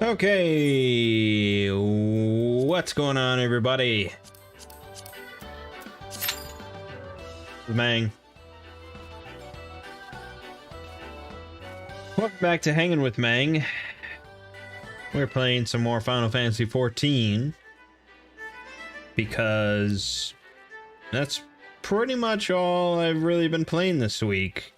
Okay, what's going on, everybody? Mangg. Welcome back to Hanging with Mangg. We're playing some more Final Fantasy XIV because that's pretty much all I've really been playing this week.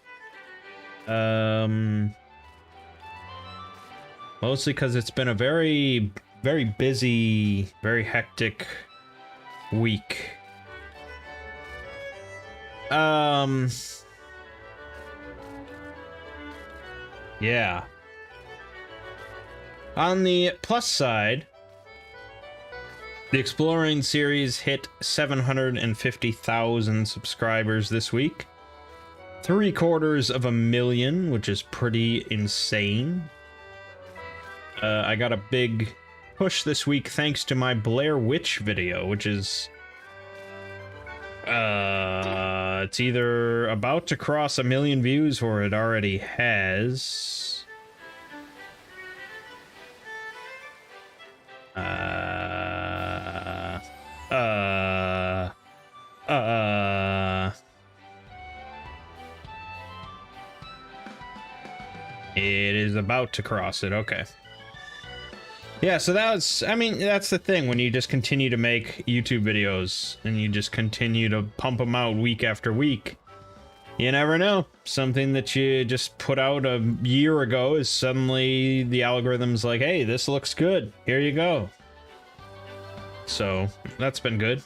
Mostly because it's been a very, very busy, very hectic week. Yeah. On the plus side, the Exploring series hit 750,000 subscribers this week. 750,000, which is pretty insane. I got a big push this week thanks to my Blair Witch video, which is it's either about to cross 1 million views or it already has. It is about to cross it, okay. Yeah, so that was, I mean, that's the thing when you just continue to make YouTube videos and you just continue to pump them out week after week. You never know. Something that you just put out a year ago is suddenly the algorithm's like, hey, this looks good. Here you go. So that's been good.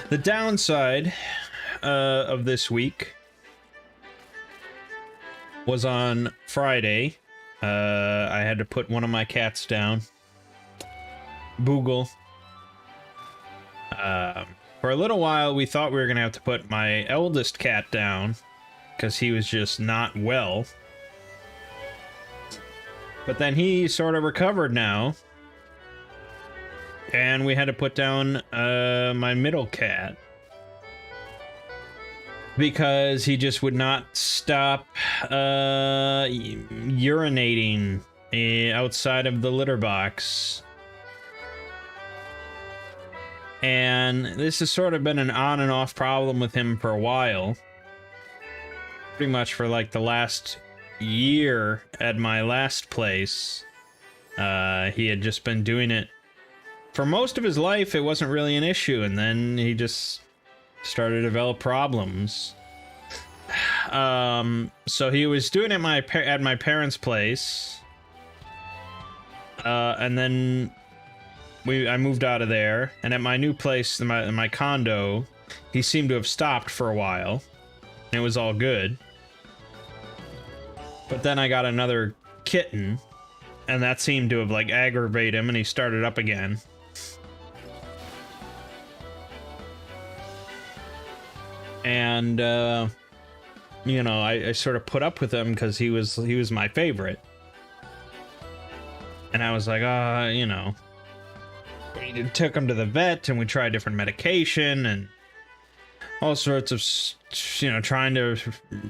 The downside of this week was on Friday. I had to put one of my cats down, Boogle. For a little while, we thought we were going to have to put my eldest cat down because he was just not well. But then he sort of recovered now. And we had to put down my middle cat because he just would not stop urinating outside of the litter box. And this has sort of been an on and off problem with him for a while. Pretty much for like the last year at my last place. He had just been doing it. For most of his life, it wasn't really an issue, and then he just started to develop problems. So he was doing it at my parents' place, and then I moved out of there, and at my new place, in my condo, he seemed to have stopped for a while, and it was all good. But then I got another kitten, and that seemed to have like aggravated him, and he started up again. And, you know, I sort of put up with him because he was my favorite. And I was like, you know, we took him to the vet and we tried different medication and all sorts of, you know, trying to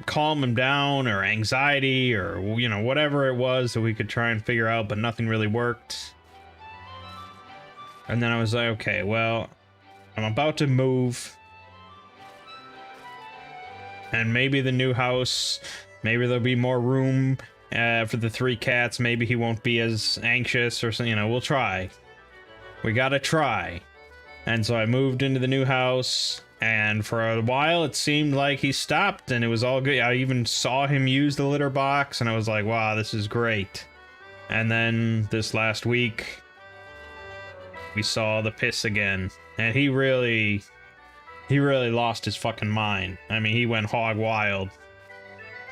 calm him down or anxiety or, you know, whatever it was that we could try and figure out, but nothing really worked. And then I was like, okay, well, I'm about to move. And maybe the new house, maybe there'll be more room for the 3 cats. Maybe he won't be as anxious or something, you know, we'll try. We gotta try. And so I moved into the new house, and for a while it seemed like he stopped and it was all good. I even saw him use the litter box and I was like, wow, this is great. And then this last week, we saw the piss again. And he really lost his fucking mind. I mean, he went hog wild.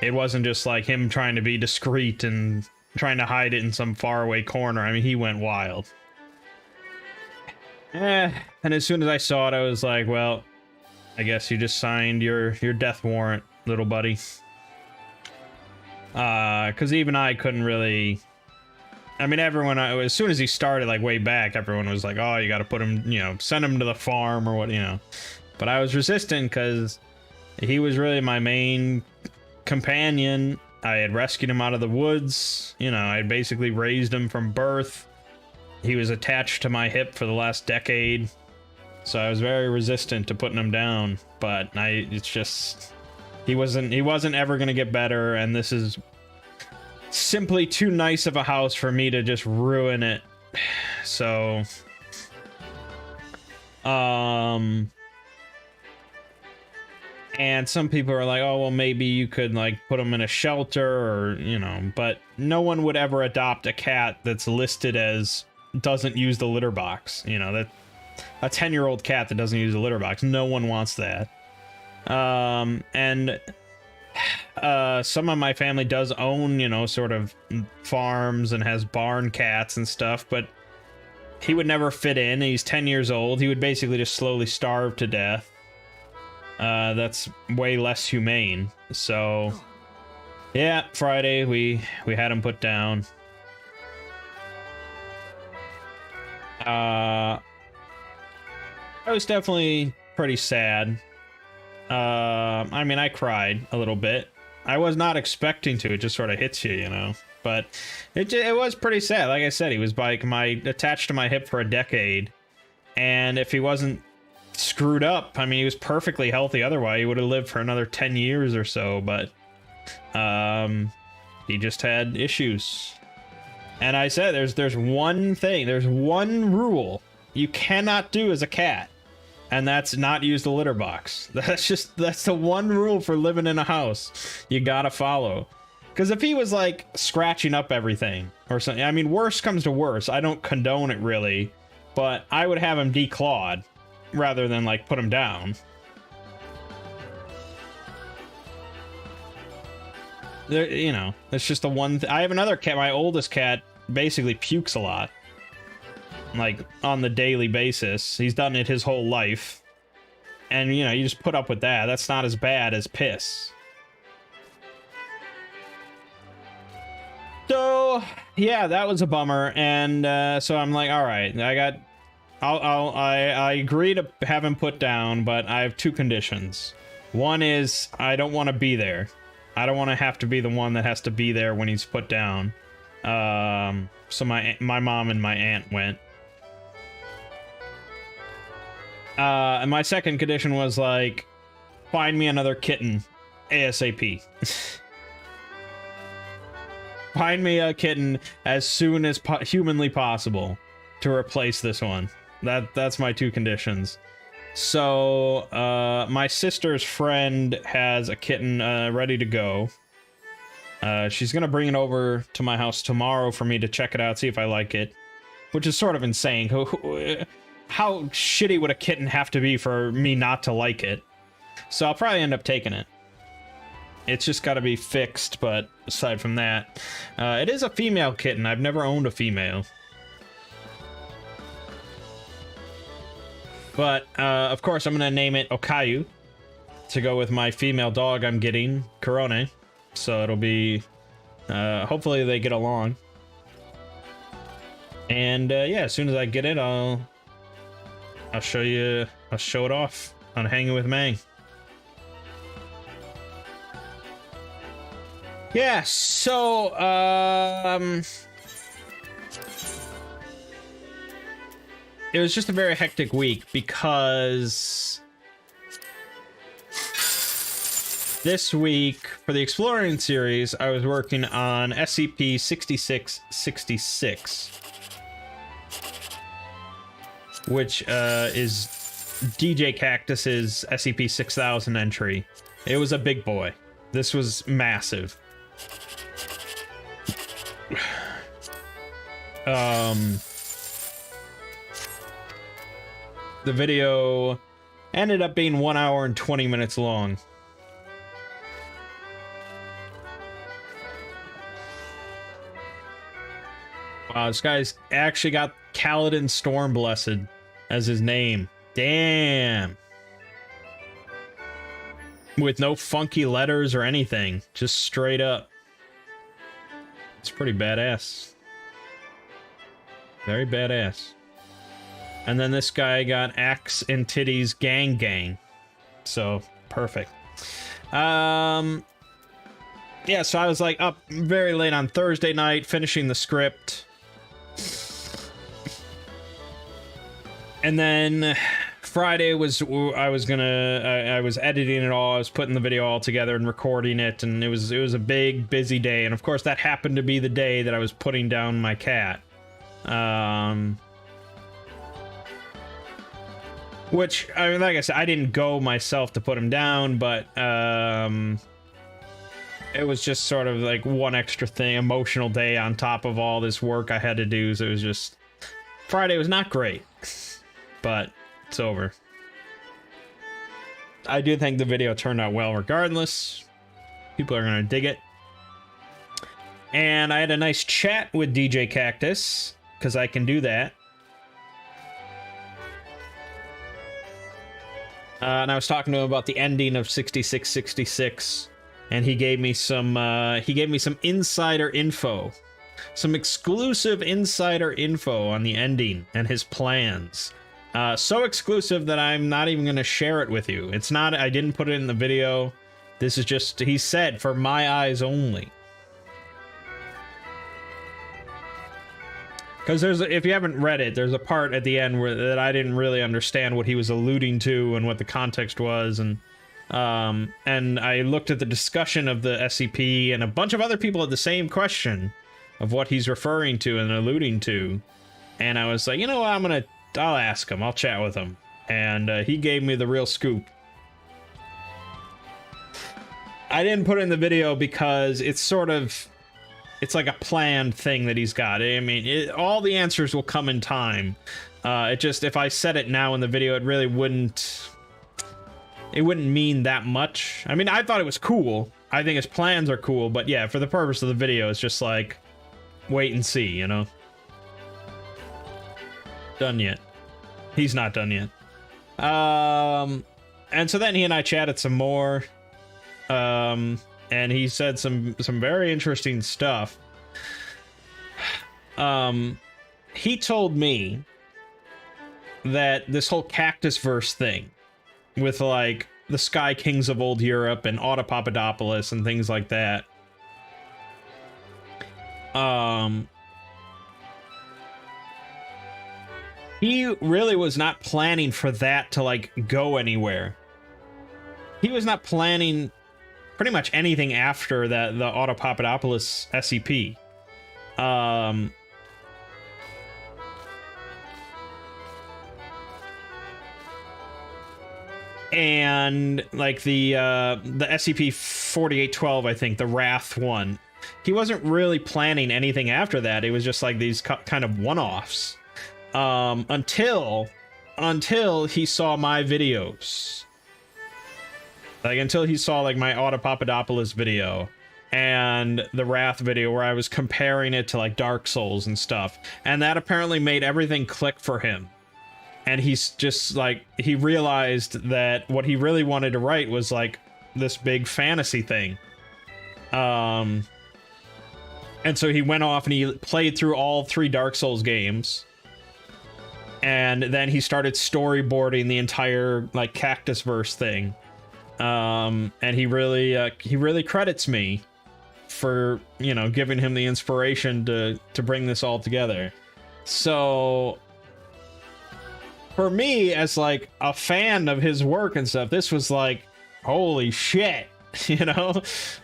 It wasn't just like him trying to be discreet and trying to hide it in some faraway corner. I mean, he went wild. And as soon as I saw it, I was like, well, I guess you just signed your death warrant, little buddy. Because even I couldn't really... I mean, everyone, as soon as he started, like, way back, everyone was like, oh, you gotta put him, you know, send him to the farm or what, you know. But I was resistant because he was really my main companion. I had rescued him out of the woods. You know, I had basically raised him from birth. He was attached to my hip for the last decade. So I was very resistant to putting him down. But it's just... He wasn't ever going to get better, and this is simply too nice of a house for me to just ruin it. So... And some people are like, oh, well, maybe you could, like, put them in a shelter or, you know, but no one would ever adopt a cat that's listed as doesn't use the litter box. You know, that a 10-year-old cat that doesn't use the litter box, no one wants that. And some of my family does own, you know, sort of farms and has barn cats and stuff, but he would never fit in. He's 10 years old. He would basically just slowly starve to death. That's way less humane. So, yeah, Friday we had him put down. I was definitely pretty sad. I mean, I cried a little bit. I was not expecting to. It just sort of hits you, you know. But it was pretty sad. Like I said, he was like attached to my hip for a decade, and if he wasn't screwed up, I mean, he was perfectly healthy. Otherwise, he would have lived for another 10 years or so. But he just had issues. And I said, there's one thing, there's one rule you cannot do as a cat, and that's not use the litter box. That's the one rule for living in a house you gotta follow. Because if he was, like, scratching up everything or something, I mean, worse comes to worse. I don't condone it, really, but I would have him declawed rather than, like, put him down. There, you know, it's just the one... I have another cat. My oldest cat basically pukes a lot. Like, on the daily basis. He's done it his whole life. And, you know, you just put up with that. That's not as bad as piss. So, yeah, that was a bummer, and so I'm like, all right, I agree to have him put down, but I have two conditions. One is I don't want to be there. I don't want to have to be the one that has to be there when he's put down. So my mom and my aunt went. And my second condition was like, find me another kitten, ASAP. Find me a kitten as soon as humanly possible to replace this one. That's my two conditions. So, my sister's friend has a kitten ready to go. She's gonna bring it over to my house tomorrow for me to check it out, see if I like it. Which is sort of insane. How shitty would a kitten have to be for me not to like it? So I'll probably end up taking it. It's just got to be fixed, but aside from that, it is a female kitten. I've never owned a female. But, of course, I'm going to name it Okayu to go with my female dog I'm getting, Korone. So it'll be, hopefully they get along. And, yeah, as soon as I get it, I'll show it off on Hanging with Mangg. Yeah, so, it was just a very hectic week because this week, for the Exploring series, I was working on SCP-6666, which, is DJ Cactus's SCP-6000 entry. It was a big boy. This was massive. The video ended up being 1 hour and 20 minutes long. Wow, this guy's actually got Kaladin Stormblessed as his name. Damn. With no funky letters or anything. Just straight up. It's pretty badass. Very badass. And then this guy got Axe and Titties Gang Gang. So perfect. Yeah, so I was like up very late on Thursday night finishing the script. And then Friday was I was editing it all. I was putting the video all together and recording it, and it was a big busy day. And of course that happened to be the day that I was putting down my cat. Which, I mean, like I said, I didn't go myself to put him down, but it was just sort of like one extra thing, emotional day on top of all this work I had to do. So it was just, Friday was not great, but it's over. I do think the video turned out well regardless. People are gonna dig it. And I had a nice chat with DJ Cactus, because I can do that. And I was talking to him about the ending of 6666, and he gave me some insider info, some exclusive insider info on the ending and his plans. So exclusive that I'm not even going to share it with you. It's not, I didn't put it in the video. This is just, he said, for my eyes only. Because if you haven't read it, there's a part at the end that I didn't really understand what he was alluding to and what the context was, and I looked at the discussion of the SCP, and a bunch of other people had the same question of what he's referring to and alluding to, and I was like, you know what, I'll ask him, I'll chat with him, and he gave me the real scoop. I didn't put it in the video because it's like a planned thing that he's got. I mean, all the answers will come in time. It just, if I said it now in the video, it really wouldn't mean that much. I mean, I thought it was cool. I think his plans are cool, but yeah, for the purpose of the video, it's just like, wait and see, you know? Done yet. He's not done yet. And so then he and I chatted some more. And he said some very interesting stuff. He told me that this whole Cactus verse thing with like the Sky Kings of Old Europe and Autopapadopoulos and things like that, he really was not planning for that to like go anywhere. He was not planning pretty much anything after that, the Autopapadopoulos SCP. And like the SCP-4812, I think, the Wrath one, he wasn't really planning anything after that. It was just like these kind of one-offs. Until he saw my videos. Like, until he saw, like, my Autopapadopoulos video and the Wrath video where I was comparing it to, like, Dark Souls and stuff. And that apparently made everything click for him. And he's just, like, he realized that what he really wanted to write was, like, this big fantasy thing. And so he went off and he played through all 3 Dark Souls games. And then he started storyboarding the entire, like, Cactus verse thing. And he really credits me for, you know, giving him the inspiration to bring this all together. So for me, as like a fan of his work and stuff, this was like, holy shit, you know,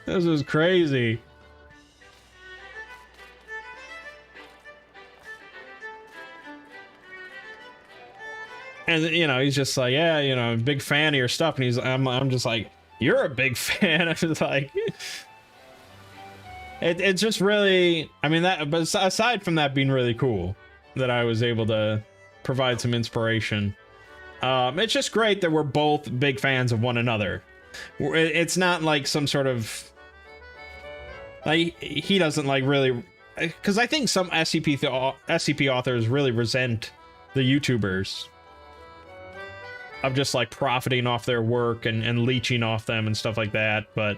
this was crazy. And, you know, he's just like, yeah, you know, big fan of your stuff. And I'm just like, you're a big fan. I was like, it's just really, I mean, but aside from that being really cool, that I was able to provide some inspiration. It's just great that we're both big fans of one another. It's not like some sort of, like, he doesn't like really, because I think some SCP authors really resent the YouTubers of just like profiting off their work and leeching off them and stuff like that. But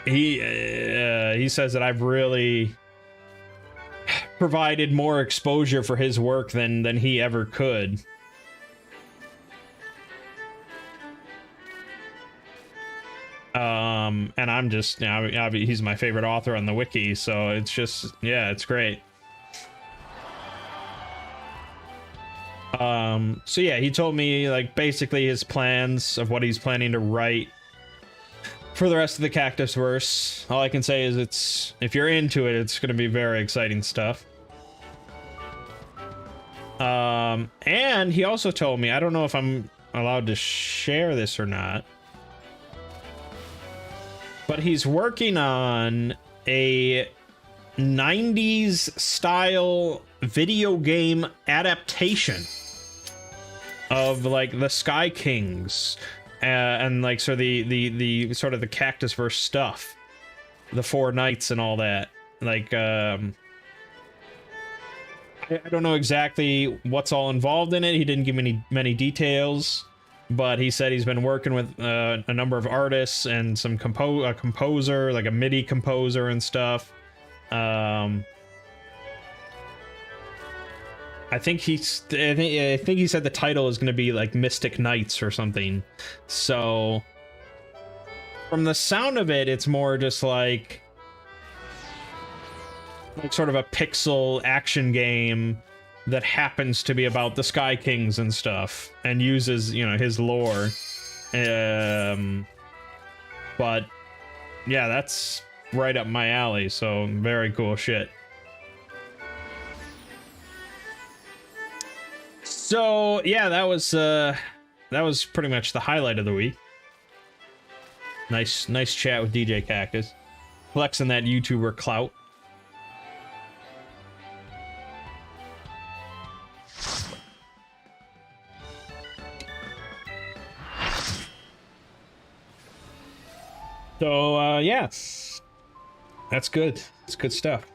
he says that I've really provided more exposure for his work than he ever could. And I'm just, you know, he's my favorite author on the wiki, so it's just, yeah, it's great. So yeah, he told me like basically his plans of what he's planning to write for the rest of the Cactus verse. All I can say is it's, if you're into it, it's going to be very exciting stuff. And he also told me, I don't know if I'm allowed to share this or not, but he's working on a 90s style video game adaptation of like the Sky Kings and like sort of the sort of the Cactus verse stuff, the Four Knights and all that. Like I don't know exactly what's all involved in it. He didn't give me many details, but he said he's been working with a number of artists and some a composer, like a MIDI composer and stuff. I think he said the title is going to be like Mystic Knights or something. So from the sound of it, it's more just like sort of a pixel action game that happens to be about the Sky Kings and stuff and uses, you know, his lore. But yeah, that's right up my alley, so very cool shit. So yeah, that was pretty much the highlight of the week. Nice chat with DJ Cactus, flexing that YouTuber clout. So yeah, that's good. It's good stuff.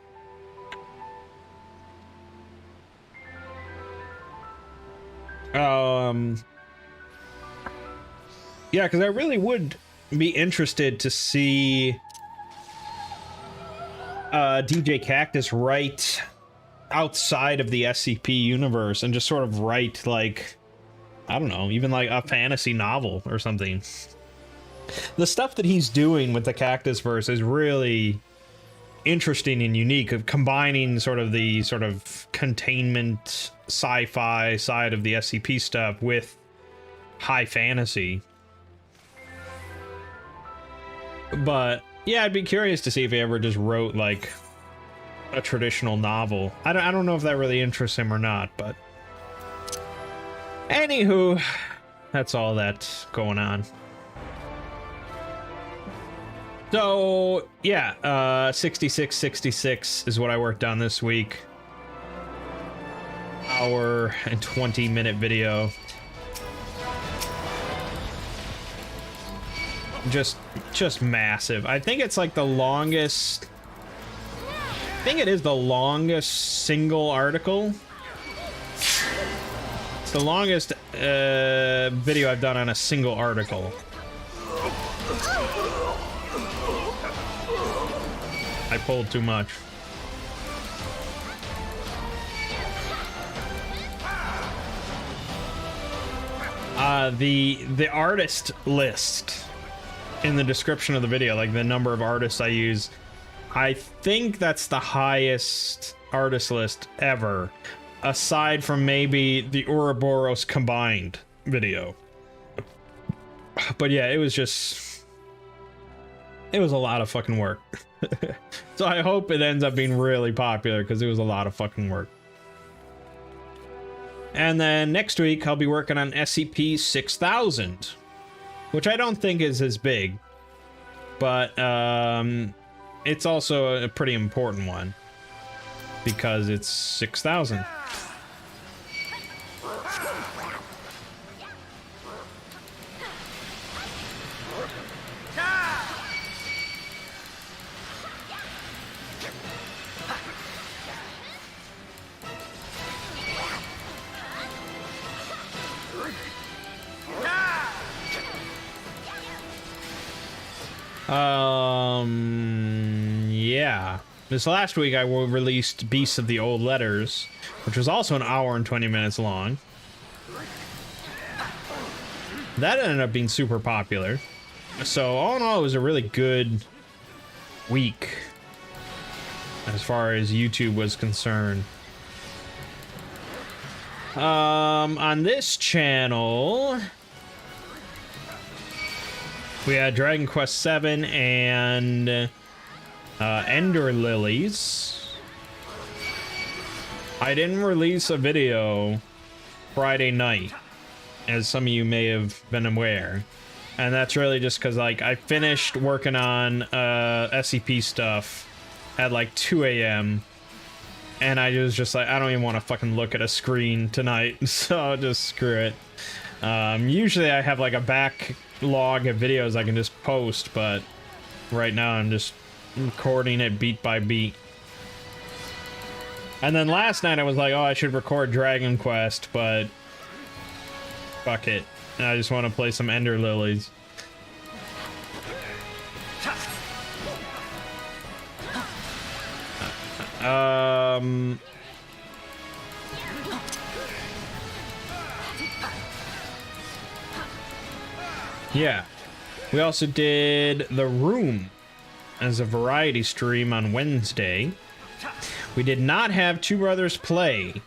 Yeah, because I really would be interested to see DJ Cactus write outside of the SCP universe and just sort of write like, I don't know, even like a fantasy novel or something. The stuff that he's doing with the Cactus verse is really interesting and unique, of combining sort of the sort of containment sci-fi side of the SCP stuff with high fantasy. But yeah, I'd be curious to see if he ever just wrote like a traditional novel. I don't know if that really interests him or not, but anywho, that's all that's going on. So yeah, 66 is what I worked on this week. Hour and 20-minute video. Just massive. I think it's like the longest. I think it is the longest single article. It's the longest video I've done on a single article. I pulled too much. The artist list in the description of the video, like the number of artists I use, I think that's the highest artist list ever, aside from maybe the Ouroboros combined video. But yeah, it was a lot of fucking work. So I hope it ends up being really popular, because it was a lot of fucking work. And then next week I'll be working on SCP-6000, which I don't think is as big, but it's also a pretty important one because it's 6,000. Yeah. This last week I released Beasts of the Old Letters, which was also an hour and 20 minutes long. That ended up being super popular. So all in all, it was a really good week as far as YouTube was concerned. On this channel, we had Dragon Quest VII and Ender Lilies. I didn't release a video Friday night, as some of you may have been aware. And that's really just because, like, I finished working on SCP stuff at like 2 a.m. And I was just like, I don't even want to fucking look at a screen tonight, so just screw it. Usually I have like a backlog of videos I can just post, but right now I'm just recording it beat by beat. And then last night I was like, oh, I should record Dragon Quest, but fuck it. I just want to play some Ender Lilies. Yeah. We also did The Room as a variety stream on Wednesday. We did not have Two Brothers Play.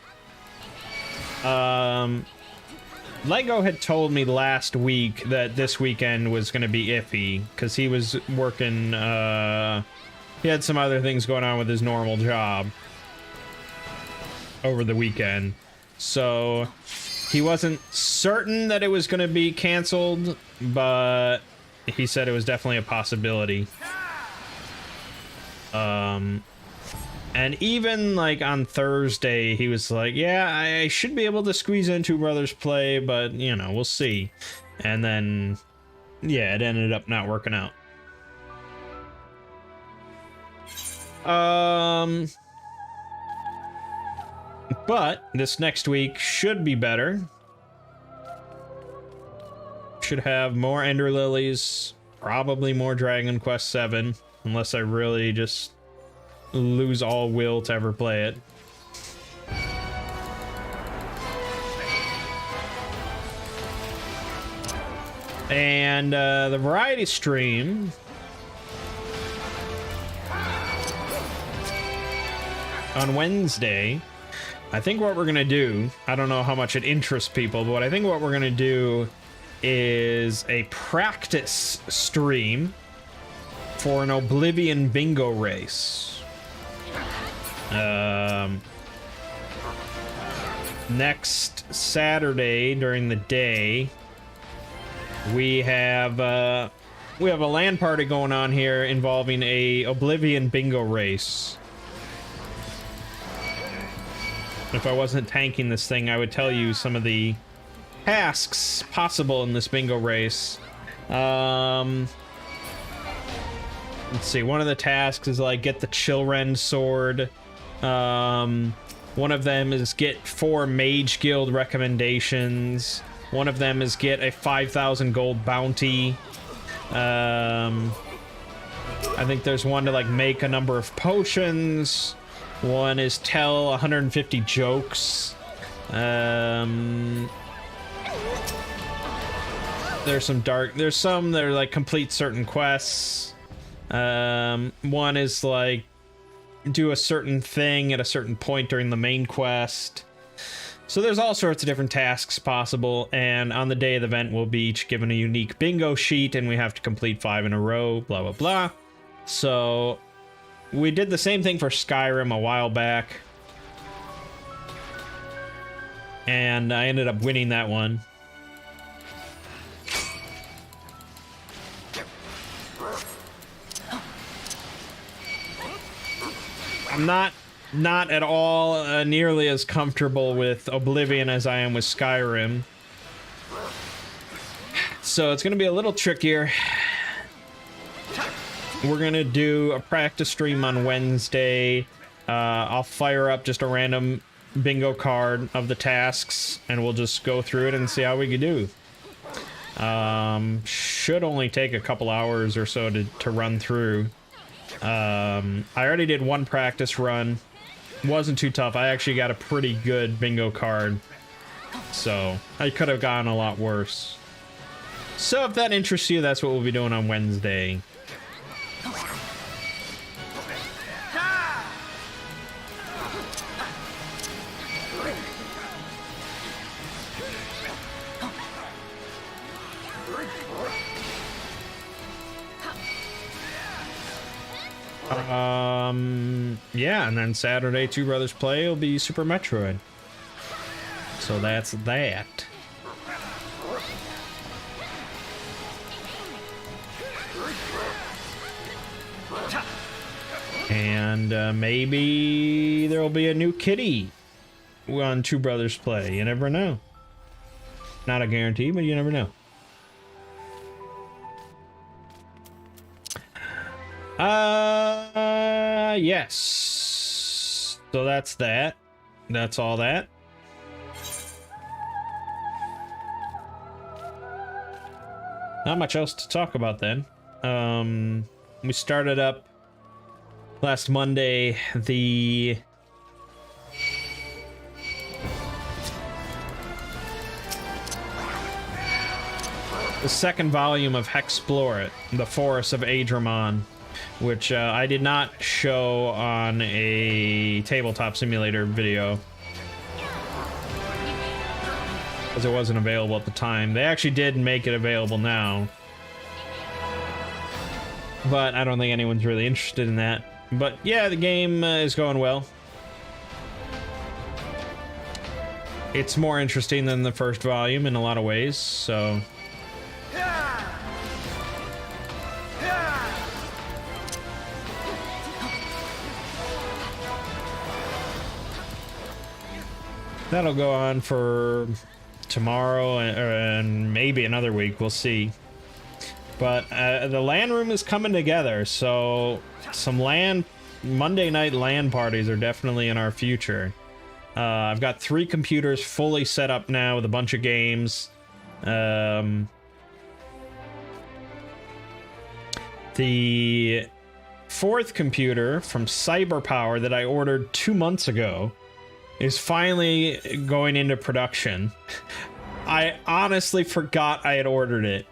Lego had told me last week that this weekend was going to be iffy because he was working, he had some other things going on with his normal job over the weekend. So he wasn't certain that it was going to be canceled, but he said it was definitely a possibility. And even like on Thursday, he was like, yeah, I should be able to squeeze in Two Brothers Play, but you know, we'll see. And then, yeah, it ended up not working out. But this next week should be better. Should have more Ender Lilies, probably more Dragon Quest VII, unless I really just lose all will to ever play it. And the variety stream on Wednesday, I think what we're gonna do, I don't know how much it interests people, but I think what we're gonna do is a practice stream for an Oblivion bingo race. Next Saturday during the day, we have a LAN party going on here involving a Oblivion bingo race. If I wasn't tanking this thing, I would tell you some of the tasks possible in this bingo race. Let's see, one of the tasks is like get the Chillrend sword. One of them is get 4 Mage Guild recommendations. One of them is get a 5,000 gold bounty. I think there's one to like make a number of potions. One is tell 150 jokes. There's some that are like complete certain quests. One is like do a certain thing at a certain point during the main quest. So there's all sorts of different tasks possible, and on the day of the event we'll be each given a unique bingo sheet and we have to complete 5 in a row, blah blah blah. So we did the same thing for Skyrim a while back, and I ended up winning that one. I'm not at all nearly as comfortable with Oblivion as I am with Skyrim. So it's going to be a little trickier. We're going to do a practice stream on Wednesday. I'll fire up just a random bingo card of the tasks, and we'll just go through it and see how we can do. Should only take a couple hours or so to run through. I already did one practice run. Wasn't too tough. I actually got a pretty good bingo card, so I could have gone a lot worse. So if that interests you, that's what we'll be doing on Wednesday. Yeah, and then Saturday, Two Brothers Play will be Super Metroid. So that's that. And maybe there'll be a new kitty on Two Brothers Play. You never know. Not a guarantee, but you never know. Yes. So that's that. That's all that. Not much else to talk about then. We started up last Monday the second volume of Hexplore It, The Forest of Adramon, which I did not show on a tabletop simulator video because it wasn't available at the time. They actually did make it available now, but I don't think anyone's really interested in that. But yeah, the game is going well. It's more interesting than the first volume in a lot of ways, so... That'll go on for tomorrow and maybe another week, we'll see. But the LAN room is coming together, so some Monday night LAN parties are definitely in our future. I've got 3 computers fully set up now with a bunch of games. The 4th computer from CyberPower that I ordered 2 months ago is finally going into production. I honestly forgot I had ordered it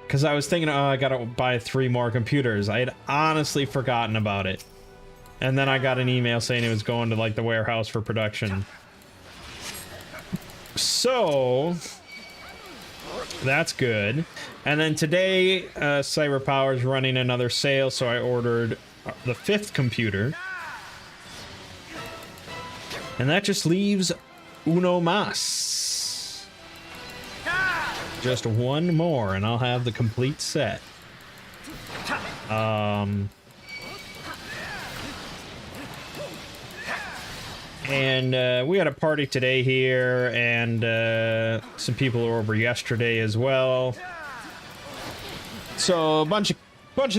because I was thinking, oh, I gotta buy 3 more computers. I had honestly forgotten about it. And then I got an email saying it was going to like the warehouse for production. So that's good. And then today, CyberPower is running another sale, so I ordered the 5th computer. And that just leaves uno más. Just 1 more, and I'll have the complete set. And we had a party today here, and some people were over yesterday as well. So a bunch of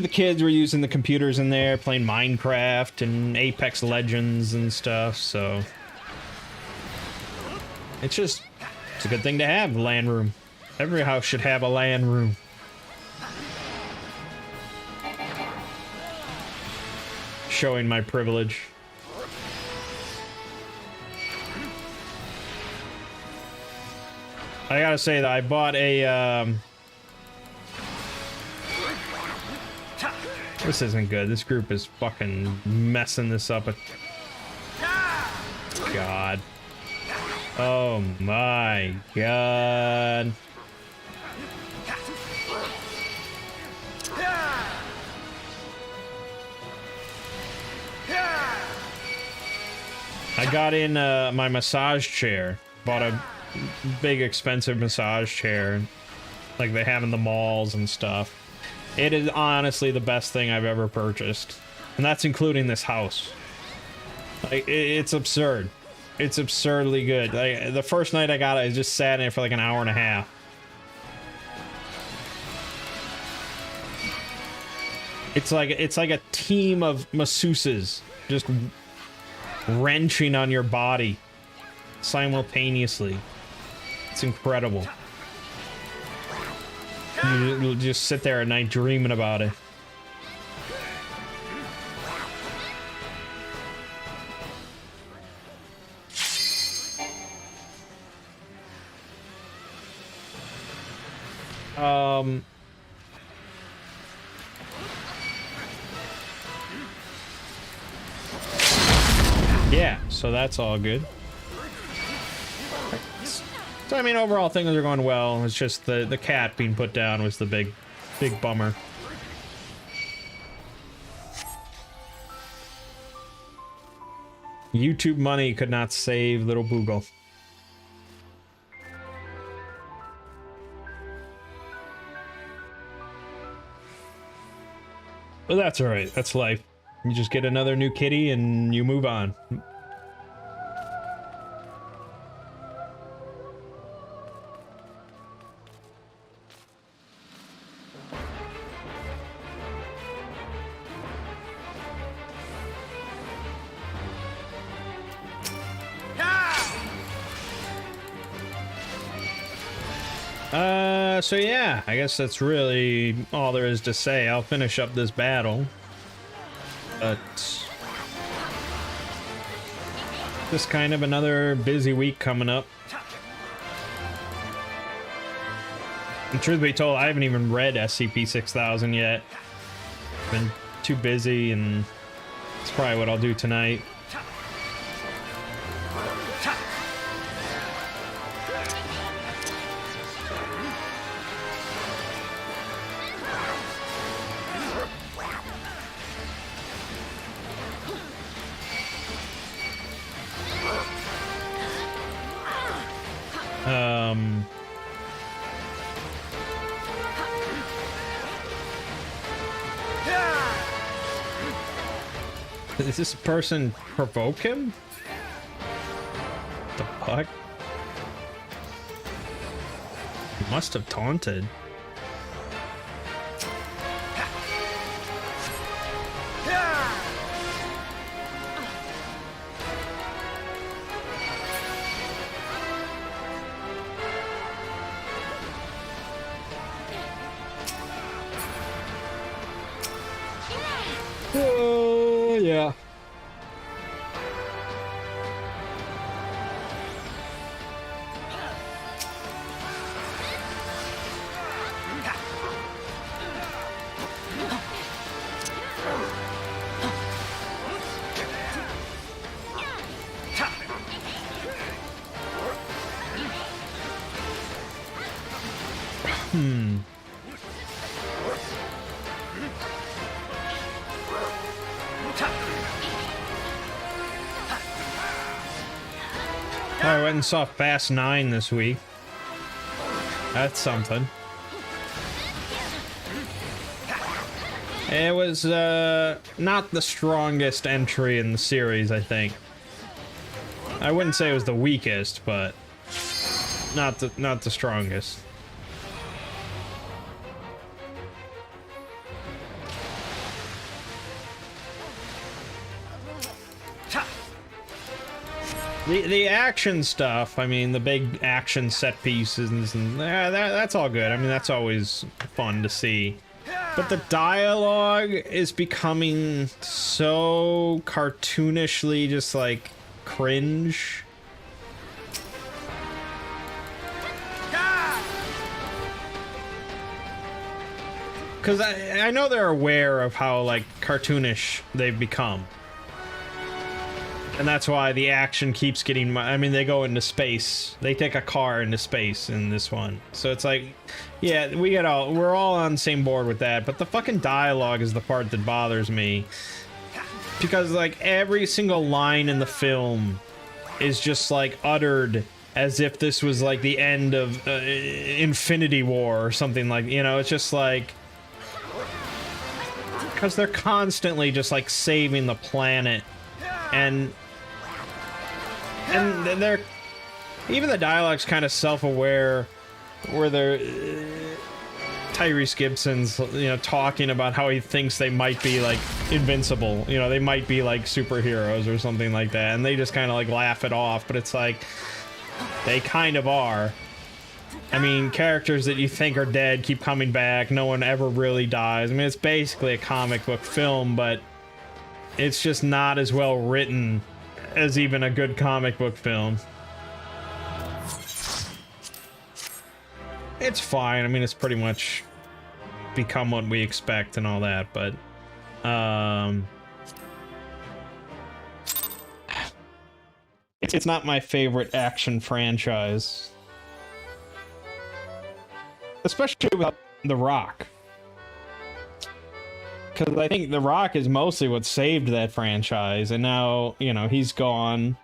the kids were using the computers in there, playing Minecraft and Apex Legends and stuff, so... It's a good thing to have, a LAN room. Every house should have a LAN room. Showing my privilege. I gotta say that I bought a, This isn't good. This group is fucking messing this up. God. Oh my God. I got in my massage chair. Bought a big expensive massage chair like they have in the malls and stuff. It is honestly the best thing I've ever purchased. And that's including this house. Like, it's absurd. It's absurdly good. Like, the first night I got it, I just sat in it for like an hour and a half. It's like a team of masseuses just wrenching on your body simultaneously. It's incredible. You'll just sit there at night dreaming about it. Um, yeah, so that's all good. So I mean, overall things are going well. It's just the cat being put down was the big bummer. YouTube money could not save little Boogle. But that's all right. That's life. You just get another new kitty and you move on. So yeah, I guess that's really all there is to say. I'll finish up this battle. But just kind of another busy week coming up. And truth be told, I haven't even read SCP-6000 yet. Been too busy, and it's probably what I'll do tonight. Does this person provoke him? The fuck? He must have taunted. Yeah. I went and saw Fast 9 this week. That's something. It was not the strongest entry in the series, I think. I wouldn't say it was the weakest, but not the strongest. The action stuff, I mean, the big action set pieces, and that's all good. I mean, that's always fun to see. But the dialogue is becoming so cartoonishly just, like, cringe. Because I know they're aware of how, like, cartoonish they've become. And that's why the action keeps getting... I mean, they go into space. They take a car into space in this one. So it's like... Yeah, we're all on the same board with that. But the fucking dialogue is the part that bothers me. Because, like, every single line in the film is just, like, uttered as if this was, like, the end of Infinity War or something like... You know, it's just like... Because they're constantly just, like, saving the planet. And they're even the dialogue's kind of self-aware, where they're Tyrese Gibson's, you know, talking about how he thinks they might be like invincible, you know, they might be like superheroes or something like that, and they just kind of like laugh it off, but it's like they kind of are. I mean, characters that you think are dead keep coming back, no one ever really dies. I mean, it's basically a comic book film, but it's just not as well written as even a good comic book film. It's fine. I mean, it's pretty much become what we expect and all that, but it's not my favorite action franchise, especially with The Rock, because I think The Rock is mostly what saved that franchise, and now, you know, he's gone.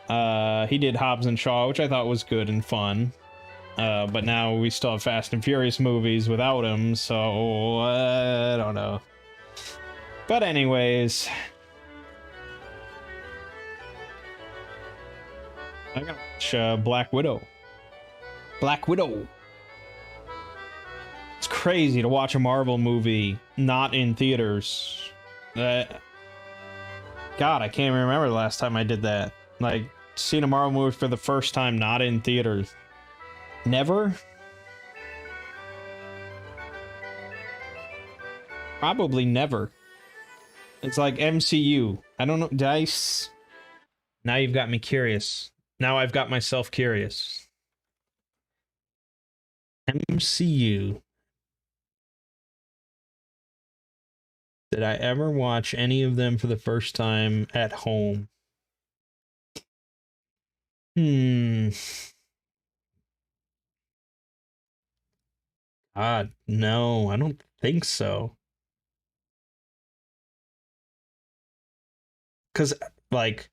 He did Hobbs and Shaw, which I thought was good and fun. But now we still have Fast and Furious movies without him, so I don't know. But anyways, I'm gonna watch Black Widow. Black Widow. It's crazy to watch a Marvel movie not in theaters. God, I can't remember the last time I did that. Like, seeing a Marvel movie for the first time not in theaters. Never? Probably never. It's like MCU. I don't know. Dice. Now you've got me curious. Now I've got myself curious. MCU. Did I ever watch any of them for the first time at home? God, no, I don't think so. Because, like,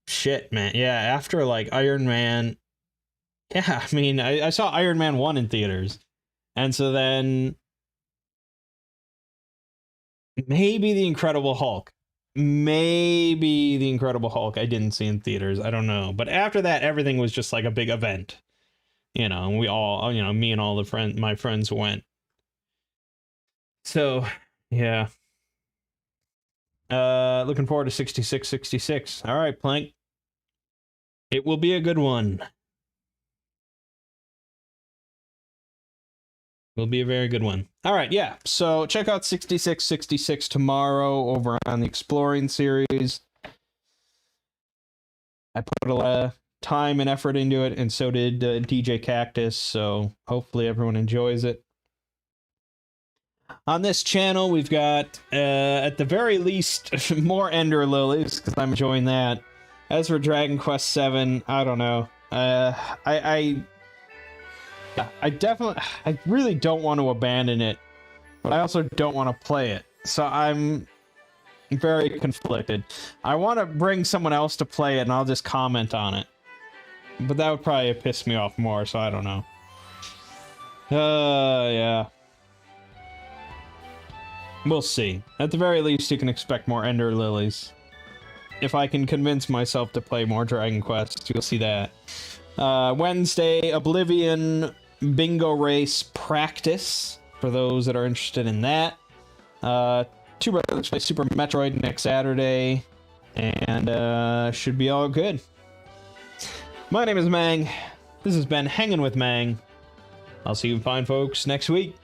shit, man. Yeah, after, like, Iron Man... Yeah, I mean, I saw Iron Man 1 in theaters. And so then... Maybe The Incredible Hulk. Maybe The Incredible Hulk I didn't see in theaters. I don't know. But after that, everything was just like a big event. You know, and we all, you know, me and all the my friends went. So, yeah. Looking forward to 6666. All right, Plank. It will be a good one. Will be a very good one. All right, yeah. So check out 6666 tomorrow over on the Exploring series. I put a lot of time and effort into it, and so did DJ Cactus, so hopefully everyone enjoys it. On this channel, we've got, at the very least, more Ender Lilies, because I'm enjoying that. As for Dragon Quest VII, I don't know. I really don't want to abandon it, but I also don't want to play it. So I'm very conflicted. I want to bring someone else to play it, and I'll just comment on it. But that would probably piss me off more, so I don't know. Yeah. We'll see. At the very least, you can expect more Ender Lilies. If I can convince myself to play more Dragon Quest, you'll see that. Wednesday, Oblivion Bingo Race Practice, for those that are interested in that. Two Brothers play Super Metroid next Saturday, and should be all good. My name is Mangg. This has been Hanging with Mangg. I'll see you fine folks next week.